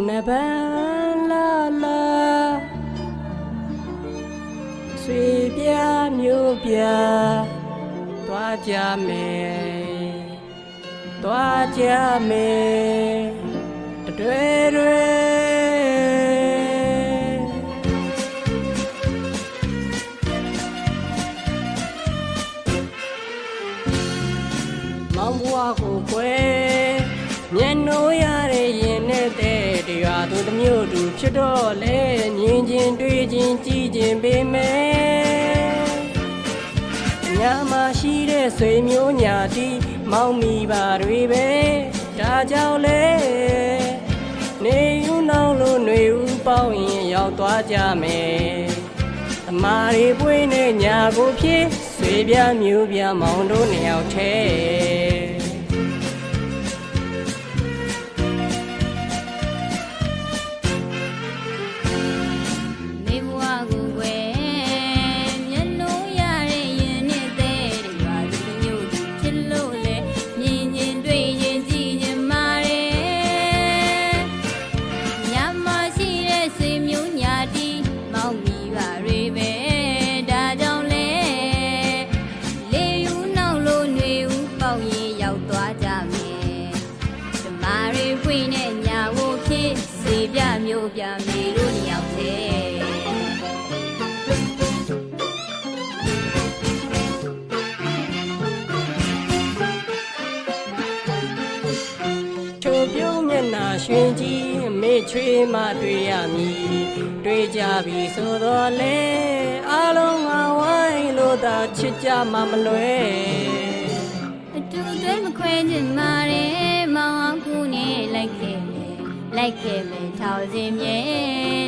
nhẹ ban la la suy bia miu bia toa cha mẹ đuôi đuôi mong qua hồ quê nhẹ nối ai yên để đi à tôi tấm yêu đủ chưa đó lẽ nhìn nhìn đuôi nhìn chỉ nhìn bên mẹ nhà mà xí để suy miêu nhà đi mau mi bà đuôi bé cha cháu lẽ nếu nào luôn nếu bao nhiêu yêu toa cha mẹ mà đi quê nơi nhà cô phía suy bia miêu bia mong đồ nẻo thế bia mi lu niao the chuပြုံးမျက်နှာရွှင်ကြီးမေချွေးမှတွေ့ရမည်တွေ့ကြပြီဆိုတော့လေအားလုံးငါဝိုင်းလို့သာချစ်ကြမှာမလွယ်အတူတွဲမခွဲချင်မာတယ်မောင်အောင်ခုနေလိုက်ခဲ့မယ်ထောင်စင်မြဲ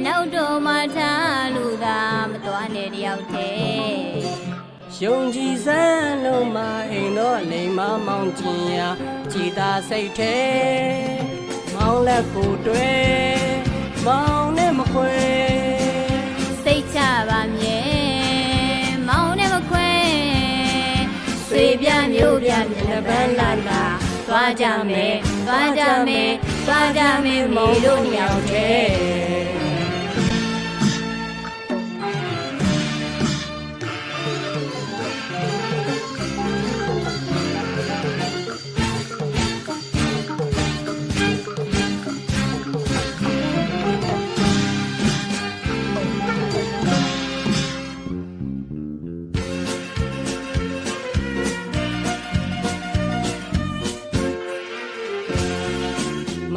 နောက်တော့မှထားလူသာမတော်နဲ့တယောက်တည်းယုံကြည်စမ်းလုံးမအိမ်တော့လိမ်မမောင်ကျင်ရာကြည်သာစိတ်ထဲမောင်လက်ကိုတွဲမောင်နဲ့မခွဲစိတ်ချပါမြဲမောင်နဲ့မခွဲဆွေပြမျိုးပြမျက်နှာပန်းလာလာသွားကြမယ်မေတို့နှစ်ယောက်တည်း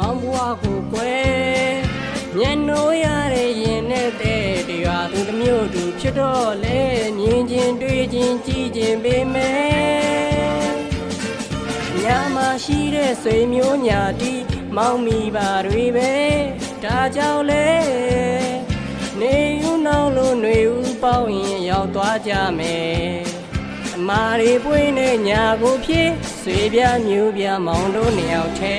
မောင်ဘွားကိုကွယ်မျက်နှိုးရတဲ့ရင်နဲ့တဲ့တရားသူတစ်မျိုးတူဖြစ်တော့လေမြင်ချင်းတွေ့ချင်းကြည်ချင်းပေမဲ့ညာမှာရှိတဲ့ဆွေမျိုးညာတီးမောင်မိပါတွေပဲဒါကြောင့်လေနေယူနောက်လို့ຫນွေဦးပေါင်းရင်ရောက်သွားကြမယ်အမာတွေပွေးနဲ့ညာကိုဖြစ်ဆွေပြမျိုးပြမောင်တို့နှစ်ယောက်ထဲ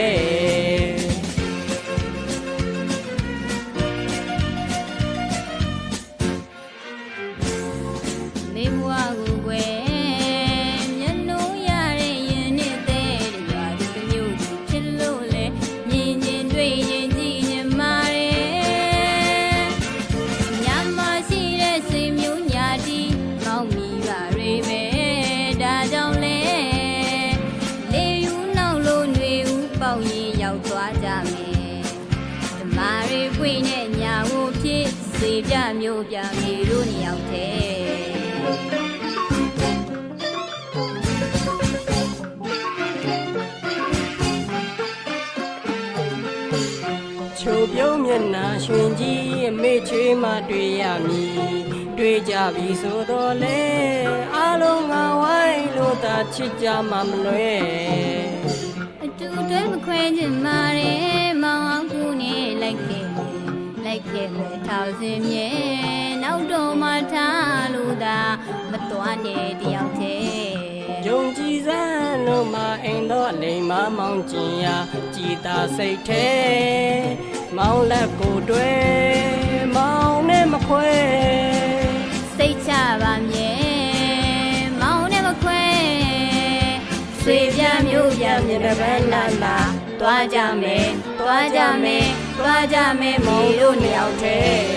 ဆွေပြမျိုးပြမေတို့နှစ်ယောက်တည်းချိုပြုံးမျက်နှာရွှင်ကြီးမေချွေးမှတွေ့ရမည်တွေ့ကြပြီဆိုတော့လေအားလုံးငါဝိုင်းလို့သာချစ်ကြမှာမလွယ်အတူတွဲမခွဲချင်မာတယ်မောင်အောင်ခုနေလိုက်ခဲ့မယ်ထောင်စင်မြဲနောက်တော့မှထားလို့သာမတော်နဲ့တယောက်တည်းယုံကြည်စမ်းလို့မအိမ်တော့လိမ်မမောင်ကျင်ရာကြည်သာစိတ်ထဲမောင်လက်ကိုတွဲမောင်နဲ့မခွဲစိတ်ချပါမြဲမောင်နဲ့မခွဲဆွေပြမျိုးပြမျက်နှာပန်းလာလာသွားကြမယ် သွားကြမယ်မေတို့နှစ်ယောက်တည်း